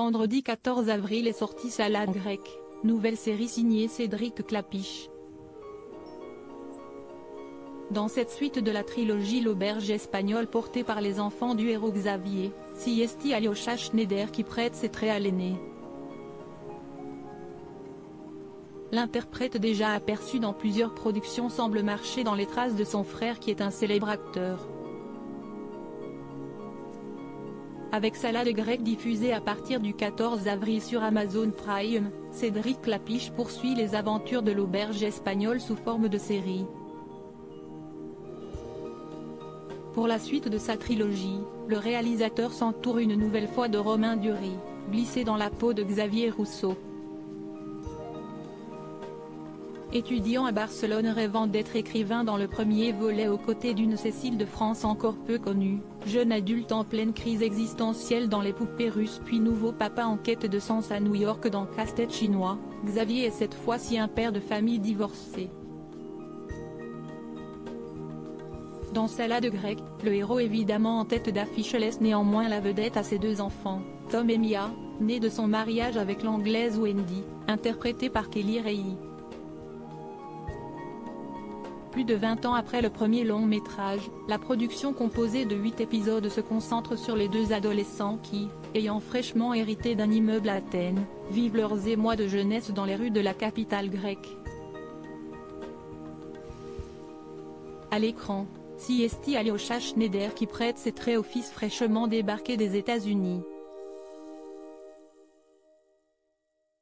Vendredi 14 avril est sortie Salade grecque, nouvelle série signée Cédric Klapisch. Dans cette suite de la trilogie L'auberge espagnole portée par les enfants du héros Xavier, c'est Alyosha Schneider qui prête ses traits à l'aîné. L'interprète déjà aperçu dans plusieurs productions semble marcher dans les traces de son frère qui est un célèbre acteur. Avec Salade grecque diffusée à partir du 14 avril sur Amazon Prime, Cédric Klapisch poursuit les aventures de l'auberge espagnole sous forme de série. Pour la suite de sa trilogie, le réalisateur s'entoure une nouvelle fois de Romain Duris, glissé dans la peau de Xavier Rousseau. Étudiant à Barcelone rêvant d'être écrivain dans le premier volet aux côtés d'une Cécile de France encore peu connue, jeune adulte en pleine crise existentielle dans Les poupées russes puis nouveau papa en quête de sens à New York dans Casse-tête chinois, Xavier est cette fois-ci un père de famille divorcé. Dans Salade grecque, le héros évidemment en tête d'affiche laisse néanmoins la vedette à ses deux enfants, Tom et Mia, nés de son mariage avec l'anglaise Wendy, interprétée par Kelly Reilly. Plus de 20 ans après le premier long-métrage, la production composée de 8 épisodes se concentre sur les deux adolescents qui, ayant fraîchement hérité d'un immeuble à Athènes, vivent leurs émois de jeunesse dans les rues de la capitale grecque. À l'écran, c'est Alyosha Schneider qui prête ses traits au fils fraîchement débarqué des États-Unis.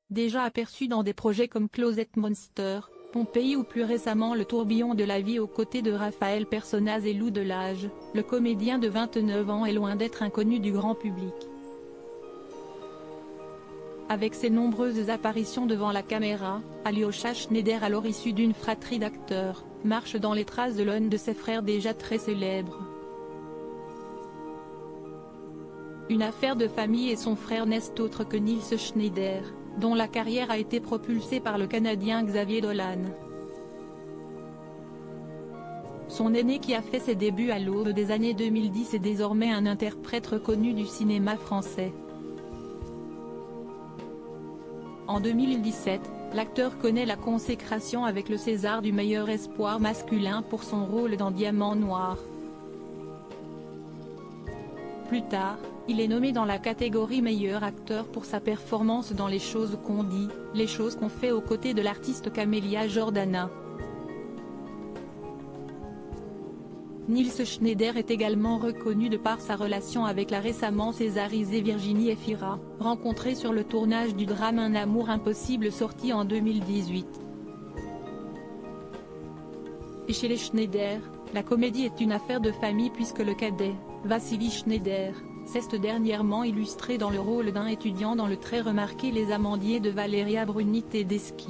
Déjà aperçu dans des projets comme Closet Monster, Pompéi ou plus récemment Le tourbillon de la vie aux côtés de Raphaël Personnaz et Lou Delage, le comédien de 29 ans est loin d'être inconnu du grand public. Avec ses nombreuses apparitions devant la caméra, Alyosha Schneider, alors issu d'une fratrie d'acteurs, marche dans les traces de l'un de ses frères déjà très célèbre. Une affaire de famille et son frère n'est autre que Nils Schneider, dont la carrière a été propulsée par le Canadien Xavier Dolan. Son aîné qui a fait ses débuts à l'aube des années 2010 est désormais un interprète reconnu du cinéma français. En 2017, l'acteur connaît la consécration avec le César du meilleur espoir masculin pour son rôle dans Diamant noir. Plus tard, il est nommé dans la catégorie meilleur acteur pour sa performance dans Les choses qu'on dit, les choses qu'on fait aux côtés de l'artiste Camélia Jordana. Nils Schneider est également reconnu de par sa relation avec la récemment césarisée Virginie Efira, rencontrée sur le tournage du drame Un amour impossible sorti en 2018. Et chez les Schneider, la comédie est une affaire de famille puisque le cadet, Vassili Schneider, s'est dernièrement illustré dans le rôle d'un étudiant dans le très remarqué Les Amandiers de Valeria Bruni Tedeschi.